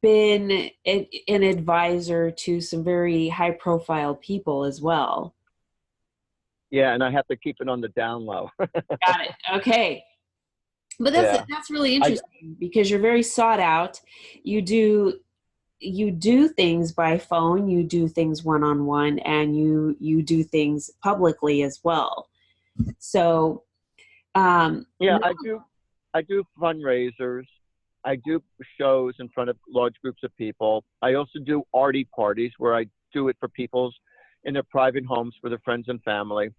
been an advisor to some very high profile people as well. Yeah, and I have to keep it on the down low. Got it. Okay. But Yeah. that's really I interesting because you're very sought out. You do you do things by phone, you do things one on one, and you do things publicly as well. So yeah, I do fundraisers. I do shows in front of large groups of people. I also do arty parties where I do it for people's in their private homes for their friends and family.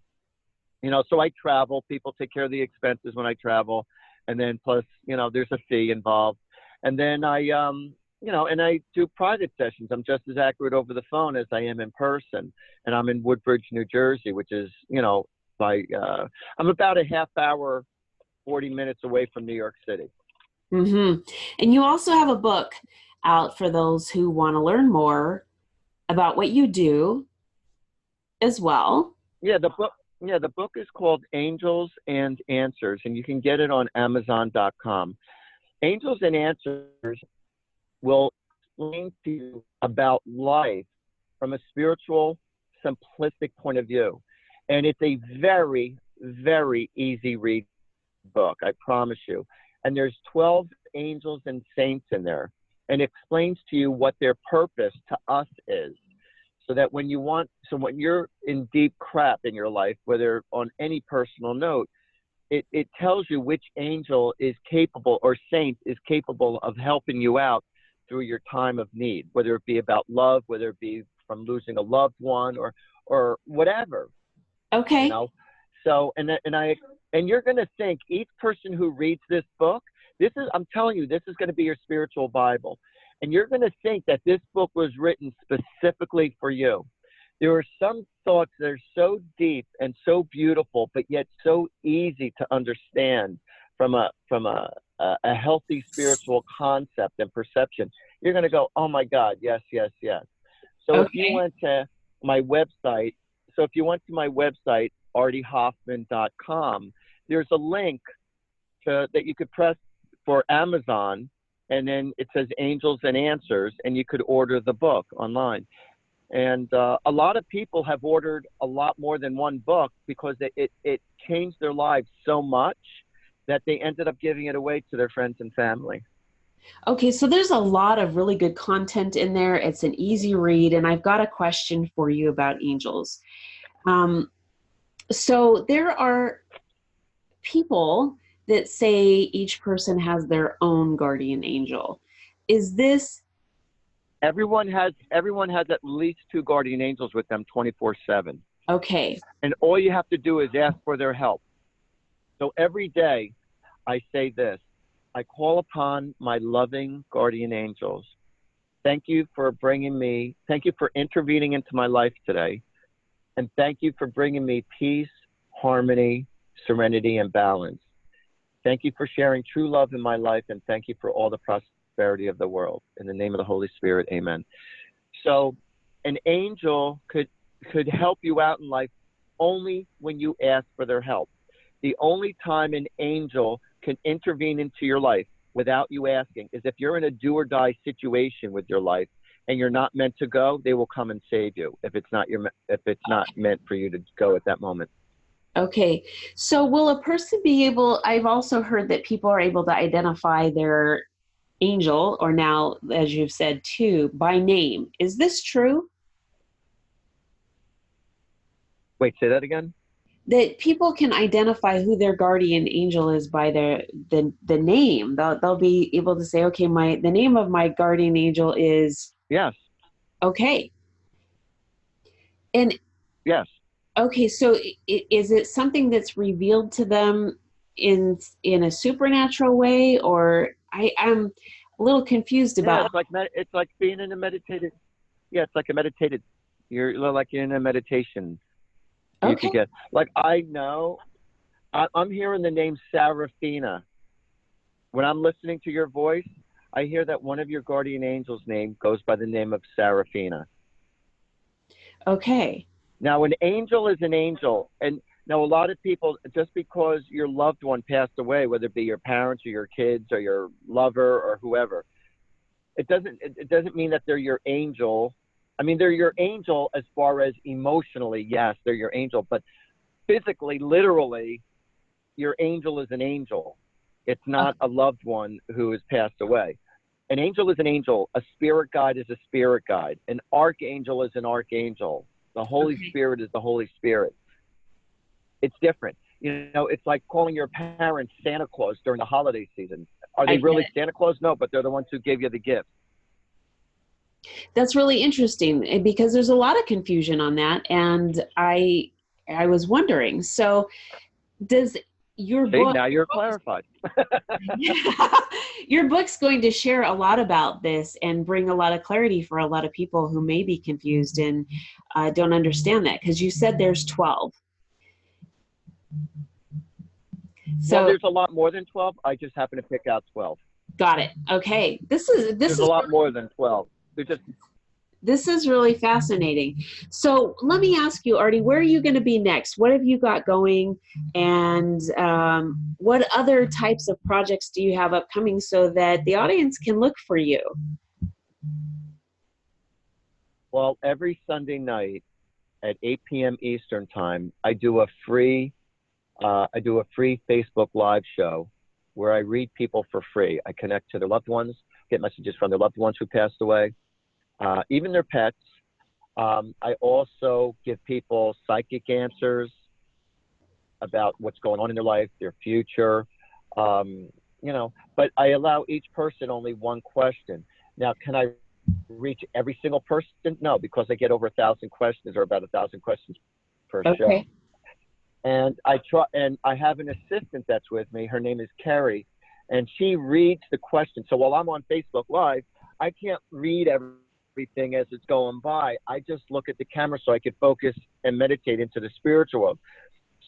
So I travel. People take care of the expenses when I travel, and then plus, there's a fee involved. And then and I do private sessions. I'm just as accurate over the phone as I am in person, and I'm in Woodbridge, New Jersey, which is, I'm about a half hour, 40 minutes away from New York City. hmm and you also have a book out for those who want to learn more about what you do as well. Yeah, the book is called Angels and Answers, and you can get it on Amazon.com. Angels and Answers will explain to you about life from a spiritual, simplistic point of view. And it's a very, very easy read book, I promise you. And there's 12 angels and saints in there, and it explains to you what their purpose to us is. So that when you're in deep crap in your life, whether on any personal note, it tells you which angel is capable or saint is capable of helping you out through your time of need, whether it be about love, whether it be from losing a loved one or whatever, you Okay. know. So and you're going to think each person who reads this book, I'm telling you, this is going to be your spiritual Bible. And you're going to think that this book was written specifically for you. There are some thoughts that are so deep and so beautiful, but yet so easy to understand from a healthy spiritual concept and perception. You're going to go, oh my God, yes, yes, yes. So if you Okay. went to my website, artiehoffman.com, there's a link that you could press for Amazon, and then it says Angels and Answers, and you could order the book online. And a lot of people have ordered a lot more than one book because it changed their lives so much that they ended up giving it away to their friends and family. Okay, so there's a lot of really good content in there. It's an easy read, and I've got a question for you about angels. Um, so there are people that say each person has their own guardian angel. Is this Everyone has at least two guardian angels with them 24/7. okay? And all you have to do is ask for their help. So every day I say this: I call upon my loving guardian angels. Thank you for intervening into my life today. And thank you for bringing me peace, harmony, serenity, and balance. Thank you for sharing true love in my life, and thank you for all the prosperity of the world. In the name of the Holy Spirit, amen. So an angel could help you out in life only when you ask for their help. The only time an angel can intervene into your life without you asking is if you're in a do or die situation with your life and you're not meant to go, they will come and save you if it's not meant for you to go at that moment. Okay, so will a person be able? I've also heard that people are able to identify their angel, or now, as you've said, too, by name. Is this true? Wait, say that again? That people can identify who their guardian angel is by the name. They'll be able to say, okay, the name of my guardian angel is Yes. okay. And Yes. okay, so is it something that's revealed to them in a supernatural way, or I'm a little confused Yeah, about. it's like being in a meditated. Yeah, it's like a meditated. You're like in a meditation. You Okay. could get like I know. I'm hearing the name Sarafina. When I'm listening to your voice, I hear that one of your guardian angels' name goes by the name of Sarafina. Okay. Now, an angel is an angel, and now a lot of people, just because your loved one passed away, whether it be your parents or your kids or your lover or whoever, it doesn't mean that they're your angel. I mean, they're your angel as far as emotionally, yes, they're your angel, but physically, literally, your angel is an angel. It's not a loved one who has passed away. An angel is an angel. A spirit guide is a spirit guide. An archangel is an archangel. The Holy Okay. Spirit is the Holy Spirit. It's different. You know, it's like calling your parents Santa Claus during the holiday season. Are I they get really it. Santa Claus? No, but they're the ones who give you the gift. That's really interesting, because there's a lot of confusion on that, and I was wondering. So, does your See, book now you're clarified. your book's going to share a lot about this and bring a lot of clarity for a lot of people who may be confused and don't understand that, because you said there's 12. Well, So there's a lot more than 12. I just happen to pick out 12. got it. Okay. This There's a is lot more than 12. They're just this is really fascinating. So let me ask you, Artie, where are you going to be next? What have you got going? And what other types of projects do you have upcoming so that the audience can look for you? well, every Sunday night at 8 p.m. Eastern time, I do a free Facebook live show where I read people for free. I connect to their loved ones, get messages from their loved ones who passed away, even their pets. I also give people psychic answers about what's going on in their life, their future, but I allow each person only one question. Now, can I reach every single person? No, because I get over 1,000 questions, or about 1,000 questions per show. Okay. And I have an assistant that's with me. Her name is Carrie, and she reads the question. So while I'm on Facebook Live, I can't read everything as it's going by. I just look at the camera so I can focus and meditate into the spiritual world.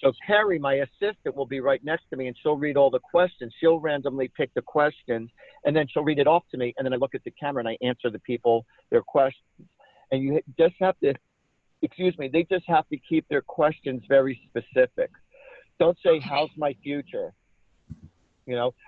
So Carrie, my assistant, will be right next to me, and she'll read all the questions. She'll randomly pick the questions, and then she'll read it off to me, and then I look at the camera and I answer the people their questions. And you just have to, they just have to keep their questions very specific. Don't say, how's my future?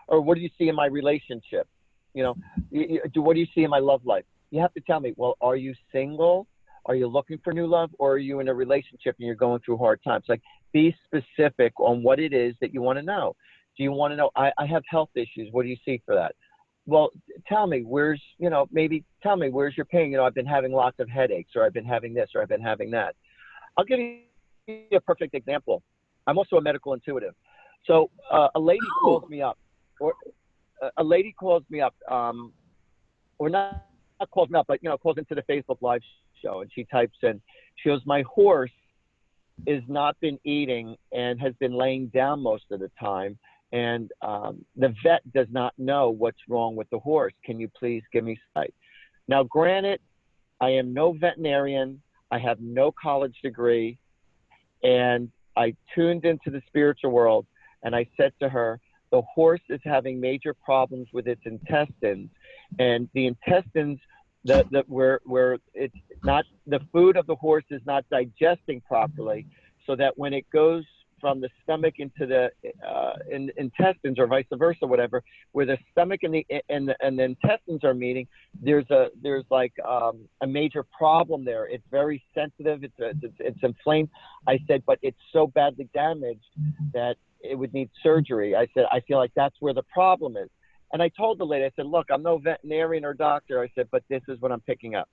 Or what do you see in my relationship? What do you see in my love life? You have to tell me, well, are you single? Are you looking for new love? Or are you in a relationship and you're going through hard times? Like, be specific on what it is that you want to know. Do you want to know, I have health issues. What do you see for that? Well, tell me, maybe tell me, where's your pain? I've been having lots of headaches, or I've been having this, or I've been having that. I'll give you a perfect example. I'm also a medical intuitive. So a lady calls Oh, me up, or a lady calls me up, or not calls me up, but calls into the Facebook Live show, and she types in, she goes, my horse has not been eating and has been laying down most of the time, and the vet does not know what's wrong with the horse. Can you please give me sight? Now, granted, I am no veterinarian. I have no college degree. And I tuned into the spiritual world, and I said to her, the horse is having major problems with its intestines, and the intestines, where it's not, the food of the horse is not digesting properly, so that when it goes from the stomach into the intestines, or vice versa, whatever, where the stomach and the intestines are meeting, there's like a major problem there. It's very sensitive. It's inflamed. I said, but it's so badly damaged that it would need surgery. I said, I feel like that's where the problem is. And I told the lady, I said, look, I'm no veterinarian or doctor. I said, but this is what I'm picking up.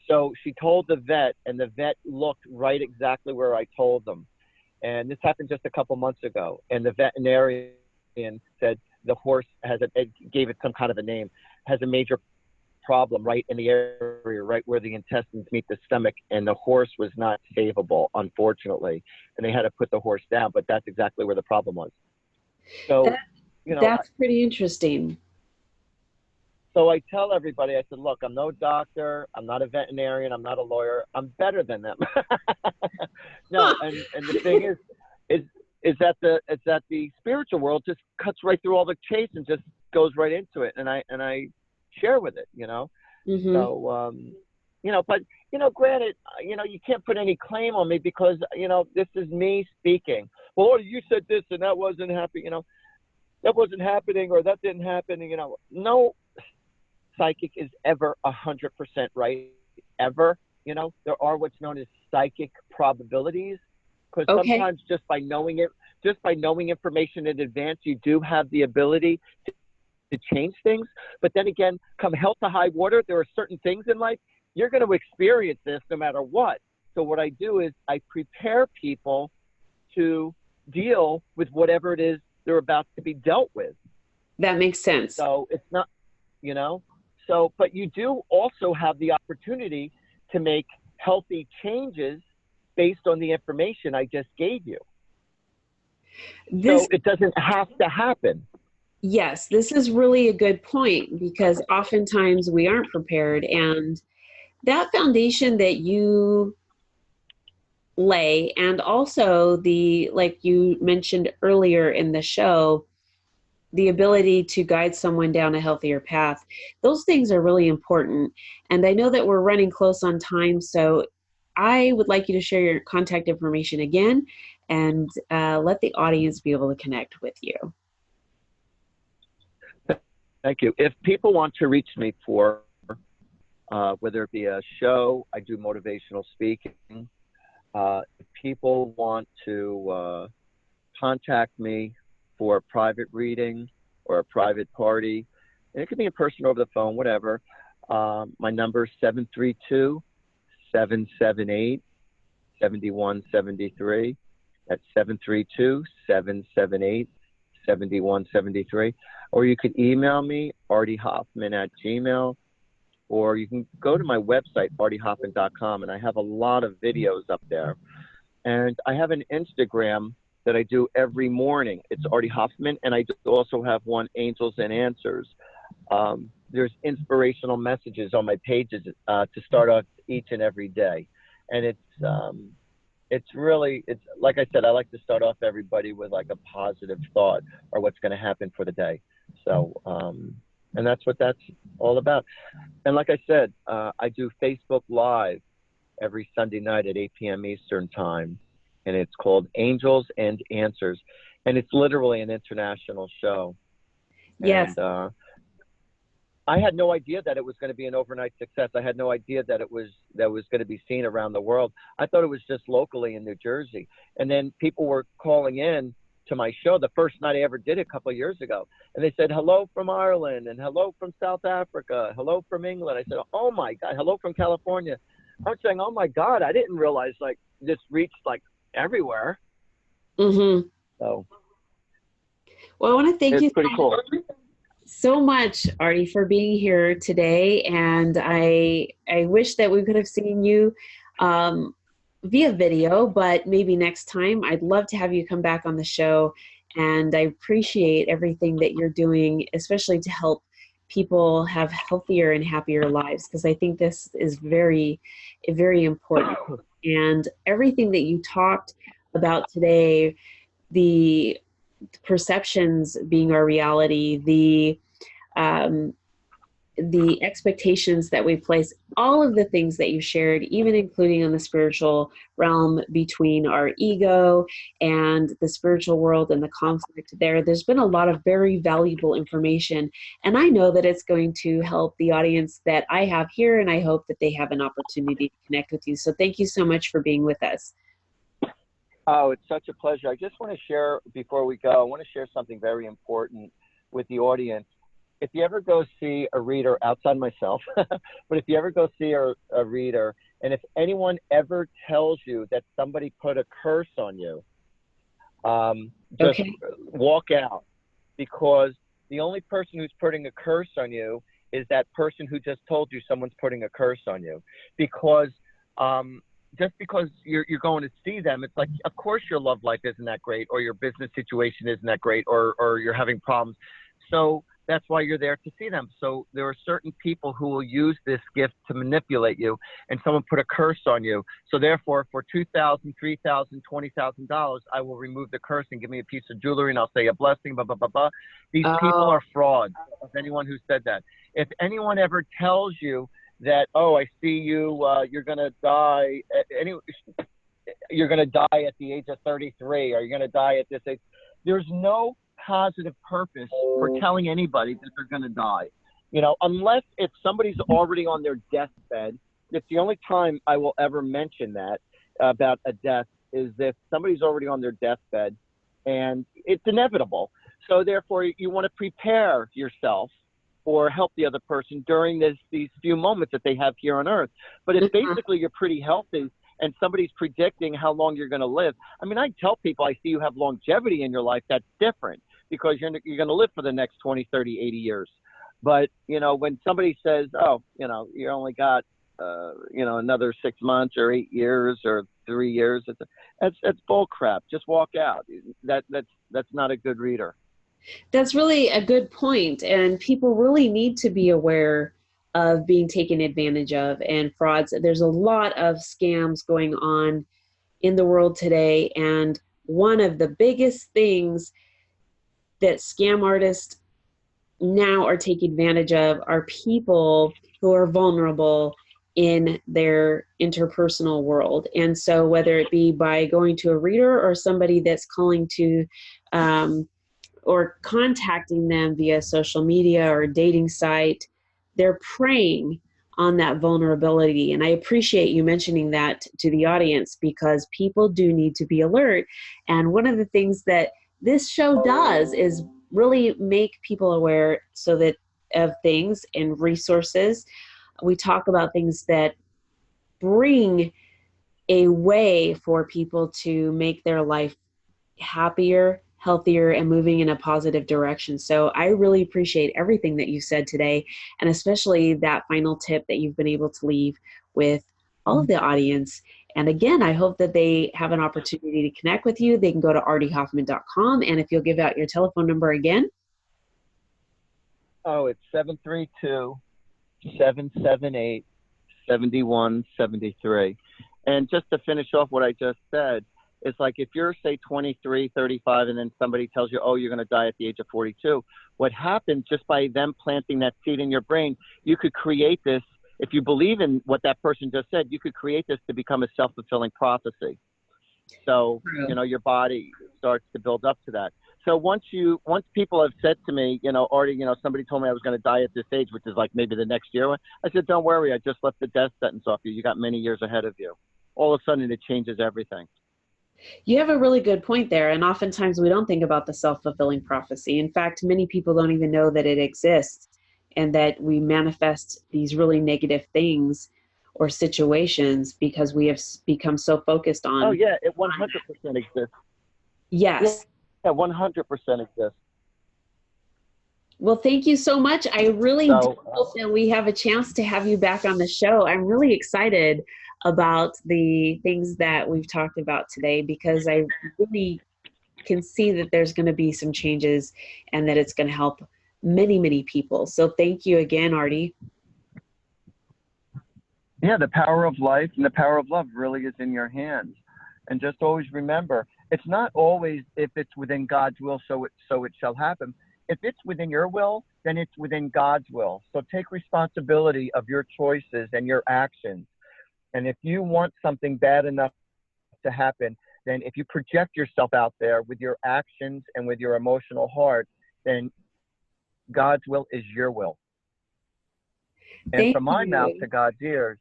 So she told the vet, and the vet looked right exactly where I told them. And this happened just a couple months ago. And the veterinarian said the horse it gave it some kind of a name, has a major problem right in the area, right where the intestines meet the stomach. And the horse was not savable, unfortunately. And they had to put the horse down, but that's exactly where the problem was. So, That you know, that's pretty interesting. so I tell everybody, I said, look, I'm no doctor, I'm not a veterinarian, I'm not a lawyer, I'm better than them. No, Huh. and the thing is is that the spiritual world just cuts right through all the chase and just goes right into it, and I share with it, you know. Hmm. So but granted, you can't put any claim on me because this is me speaking. Well, you said this and that wasn't happening, that wasn't happening or that didn't happen. No psychic is ever 100% right, ever. There are what's known as psychic probabilities, because Okay. sometimes just by knowing information in advance, you do have the ability to change things. But then again, come hell to high water, there are certain things in life you're going to experience this no matter what. So what I do is I prepare people to deal with whatever it is they're about to be dealt with. That makes sense. So it's not, you know, so, but you do also have the opportunity to make healthy changes based on the information I just gave you. This So it doesn't have to happen. Yes, this is really a good point because oftentimes we aren't prepared. And that foundation that you lay, and also the, like you mentioned earlier in the show, the ability to guide someone down a healthier path, those things are really important. And I know that we're running close on time, so I would like you to share your contact information again and let the audience be able to connect with you. Thank you. If people want to reach me for, whether it be a show, I do motivational speaking. If people want to contact me for a private reading or a private party, and it could be in person, over the phone, whatever. My number is 732-778-7173. That's 732-778-7173. Or you could email me, Artie Hoffman at Gmail, or you can go to my website, artiehoffman.com, and I have a lot of videos up there. And I have an Instagram that I do every morning. It's Artie Hoffman, and I also have one, Angels and Answers. There's inspirational messages on my pages to start off each and every day, and it's really, it's like I said, I like to start off everybody with like a positive thought or what's going to happen for the day. So and that's what that's all about. And like I said, I do Facebook Live every Sunday night at 8 p.m. Eastern Time, and it's called Angels and Answers, and it's literally an international show. Yes. And I had no idea that it was going to be an overnight success. I had no idea that it was going to be seen around the world. I thought it was just locally in New Jersey, and then people were calling in to my show the first night I ever did it a couple of years ago, and they said hello from Ireland and hello from South Africa, hello from England. I said, oh my God, hello from California. I was saying, oh my God, I didn't realize like this reached like everywhere. Mm-hmm. So Well, I want to thank it's you pretty cool. so much, Artie, for being here today. And I wish that we could have seen you um, via video, but maybe next time. I'd love to have you come back on the show. And I appreciate everything that you're doing, especially to help people have healthier and happier lives, because I think this is very, very important. And everything that you talked about today, the perceptions being our reality, um, the expectations that we place, all of the things that you shared, even including on the spiritual realm between our ego and the spiritual world and the conflict there. There's been a lot of very valuable information. And I know that it's going to help the audience that I have here, and I hope that they have an opportunity to connect with you. So thank you so much for being with us. Oh, it's such a pleasure. I just want to share, before we go, I want to share something very important with the audience. If you ever go see a reader outside myself, but if you ever go see a reader, and if anyone ever tells you that somebody put a curse on you, just Okay. walk out, because the only person who's putting a curse on you is that person who just told you someone's putting a curse on you. Because just because you're going to see them, it's like, of course your love life isn't that great, or your business situation isn't that great, or you're having problems. So that's why you're there to see them. So there are certain people who will use this gift to manipulate you, and someone put a curse on you. So therefore, for $2,000, $3,000, $20,000, I will remove the curse and give me a piece of jewelry, and I'll say a blessing, blah blah blah blah. These people Oh, are frauds. Of anyone who said that, if anyone ever tells you that, oh, I see you, you're gonna die. You're gonna die at the age of 33, or you're gonna die at this age. There's no positive purpose for telling anybody that they're gonna die. Unless if somebody's already on their deathbed. It's the only time I will ever mention that about a death, is if somebody's already on their deathbed, and it's inevitable. So therefore, you want to prepare yourself or help the other person during these few moments that they have here on earth. But if basically you're pretty healthy and somebody's predicting how long you're going to live, I mean, I tell people, I see you have longevity in your life. That's different, because you're going to live for the next 20, 30, 80 years. But, when somebody says, oh, you only got, another 6 months or 8 years or 3 years, that's bull crap. Just walk out. That's not a good reader. that's really a good point. And people really need to be aware of being taken advantage of and frauds. There's a lot of scams going on in the world today. And one of the biggest things that scam artists now are taking advantage of are people who are vulnerable in their interpersonal world. And so whether it be by going to a reader or somebody that's calling to or contacting them via social media or a dating site, they're preying on that vulnerability. And I appreciate you mentioning that to the audience, because people do need to be alert. And one of the things that this show does is really make people aware, so that of things and resources. We talk about things that bring a way for people to make their life happier, healthier, and moving in a positive direction. So I really appreciate everything that you said today, and especially that final tip that you've been able to leave with all of the audience. And again, I hope that they have an opportunity to connect with you. They can go to artiehoffman.com. And if you'll give out your telephone number again. Oh, it's 732-778-7173. And just to finish off what I just said, it's like, if you're, say, 23, 35, and then somebody tells you, oh, you're going to die at the age of 42, what happens just by them planting that seed in your brain, you could create this. If you believe in what that person just said, you could create this to become a self-fulfilling prophecy. So, your body starts to build up to that. So once people have said to me, Artie, somebody told me I was going to die at this age, which is like maybe the next year, I said, don't worry, I just left the death sentence off you. You got many years ahead of you. All of a sudden, it changes everything. You have a really good point there. And oftentimes we don't think about the self-fulfilling prophecy. In fact, many people don't even know that it exists, and that we manifest these really negative things or situations because we have become so focused on. Oh, yeah, it 100% exists. Yes. Yeah, 100% exists. Well, thank you so much. I really do hope that we have a chance to have you back on the show. I'm really excited about the things that we've talked about today, because I really can see that there's going to be some changes and that it's going to help many, many people. So thank you again, Artie. Yeah, the power of life and the power of love really is in your hands. And just always remember, it's not always if it's within God's will, so it shall happen. If it's within your will, then it's within God's will. So take responsibility of your choices and your actions. And if you want something bad enough to happen, then if you project yourself out there with your actions and with your emotional heart, then God's will is your will. And from my mouth to God's ears,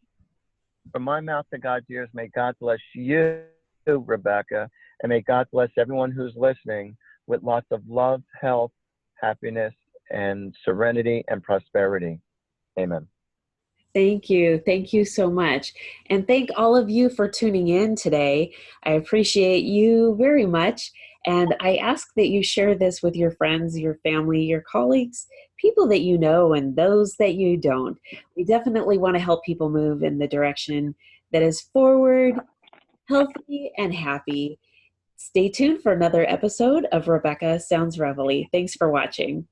may God bless you, Rebecca, and may God bless everyone who's listening with lots of love, health, happiness, and serenity and prosperity. Amen. Thank you. Thank you so much. And thank all of you for tuning in today. I appreciate you very much. And I ask that you share this with your friends, your family, your colleagues, people that you know, and those that you don't. We definitely want to help people move in the direction that is forward, healthy, and happy. Stay tuned for another episode of Rebecca Sounds Reveille. Thanks for watching.